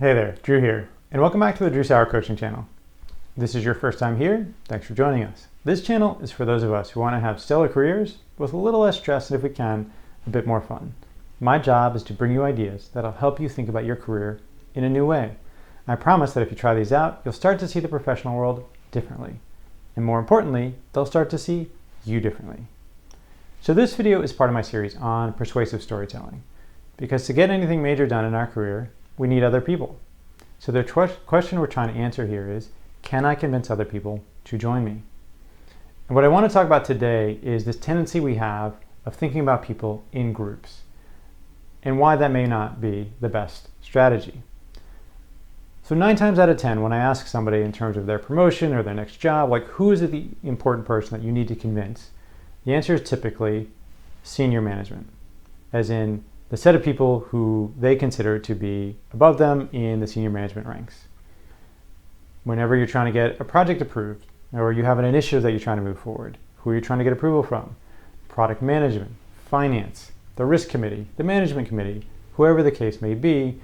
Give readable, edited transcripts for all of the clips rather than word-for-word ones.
Hey there, Drew here, and welcome back to the Drew Saur coaching channel. If this is your first time here, thanks for joining us. This channel is for those of us who want to have stellar careers with a little less stress and, if we can, a bit more fun. My job is to bring you ideas that'll help you think about your career in a new way. I promise that if you try these out, you'll start to see the professional world differently. And more importantly, they'll start to see you differently. So this video is part of my series on persuasive storytelling, because to get anything major done in our career, we need other people. So the question we're trying to answer here is, can I convince other people to join me? And what I want to talk about today is this tendency we have of thinking about people in groups and why that may not be the best strategy. So 9 times out of 10, when I ask somebody in terms of their promotion or their next job, like who is the important person that you need to convince, the answer is typically senior management, as in the set of people who they consider to be above them in the senior management ranks. Whenever you're trying to get a project approved, or you have an initiative that you're trying to move forward, who are you trying to get approval from? Product management, finance, the risk committee, the management committee, whoever the case may be.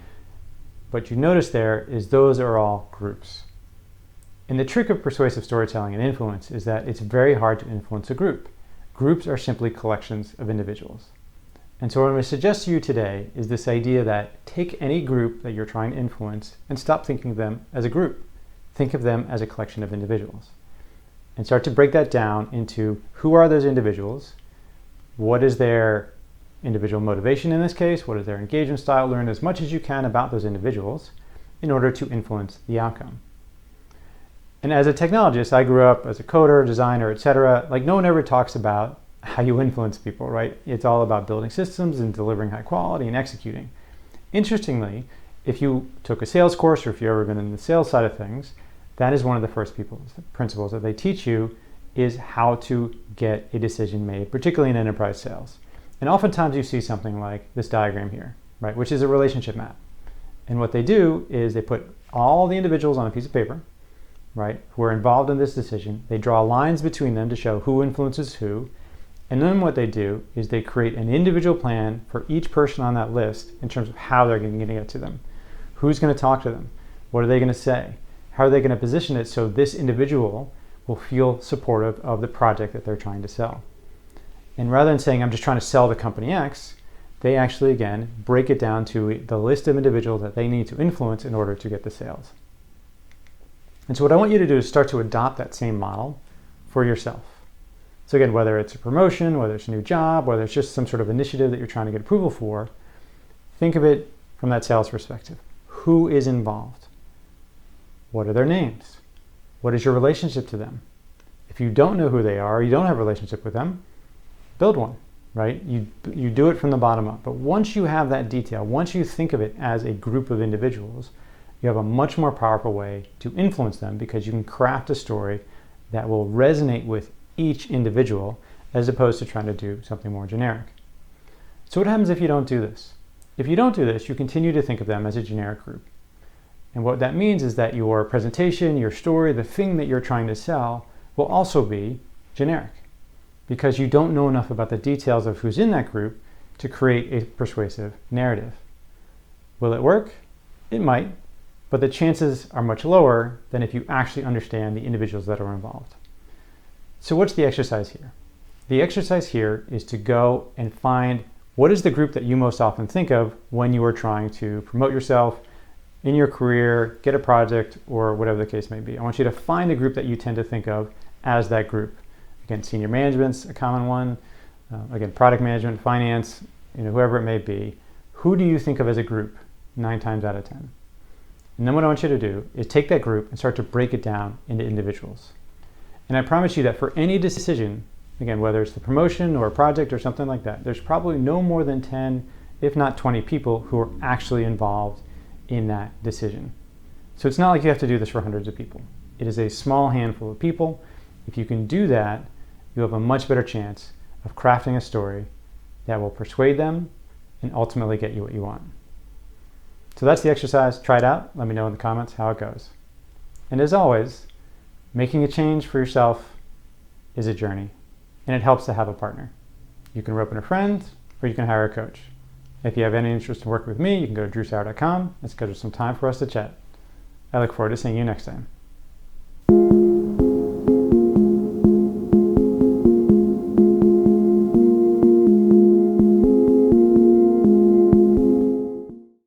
What you notice there is those are all groups. And the trick of persuasive storytelling and influence is that it's very hard to influence a group. Groups are simply collections of individuals. And so what I'm going to suggest to you today is this idea that take any group that you're trying to influence and stop thinking of them as a group. Think of them as a collection of individuals. And start to break that down into who are those individuals, what is their individual motivation in this case, what is their engagement style, learn as much as you can about those individuals in order to influence the outcome. And as a technologist, I grew up as a coder, designer, etc. Like no one ever talks about how you influence people, right? It's all about building systems and delivering high quality and executing. Interestingly, if you took a sales course or if you've ever been in the sales side of things, that is one of the first principles that they teach you is how to get a decision made, particularly in enterprise sales. And oftentimes you see something like this diagram here, right? Which is a relationship map. And what they do is they put all the individuals on a piece of paper, right, who are involved in this decision. They draw lines between them to show who influences who. And then what they do is they create an individual plan for each person on that list in terms of how they're going to get to them. Who's going to talk to them? What are they going to say? How are they going to position it so this individual will feel supportive of the project that they're trying to sell? And rather than saying, I'm just trying to sell the company X, they actually, again, break it down to the list of individuals that they need to influence in order to get the sales. And so what I want you to do is start to adopt that same model for yourself. So again, whether it's a promotion, whether it's a new job, whether it's just some sort of initiative that you're trying to get approval for, think of it from that sales perspective. Who is involved? What are their names? What is your relationship to them? If you don't know who they are, or you don't have a relationship with them, build one, right? You do it from the bottom up. But once you have that detail, once you think of it as a group of individuals, you have a much more powerful way to influence them because you can craft a story that will resonate with each individual as opposed to trying to do something more generic. So what happens if you don't do this? If you don't do this, you continue to think of them as a generic group. And what that means is that your presentation, your story, the thing that you're trying to sell will also be generic because you don't know enough about the details of who's in that group to create a persuasive narrative. Will it work? It might, but the chances are much lower than if you actually understand the individuals that are involved. So what's the exercise here? The exercise here is to go and find what is the group that you most often think of when you are trying to promote yourself in your career, get a project, or whatever the case may be. I want you to find a group that you tend to think of as that group. Again, senior management's a common one. Again, product management, finance, whoever it may be. Who do you think of as a group 9 times out of 10? And then what I want you to do is take that group and start to break it down into individuals. And I promise you that for any decision, again, whether it's the promotion or a project or something like that, there's probably no more than 10, if not 20 people who are actually involved in that decision. So it's not like you have to do this for hundreds of people. It is a small handful of people. If you can do that, you have a much better chance of crafting a story that will persuade them and ultimately get you what you want. So that's the exercise. Try it out. Let me know in the comments how it goes. And as always, making a change for yourself is a journey, and it helps to have a partner. You can rope in a friend, or you can hire a coach. If you have any interest in working with me, you can go to drewsaur.com and schedule some time for us to chat. I look forward to seeing you next time.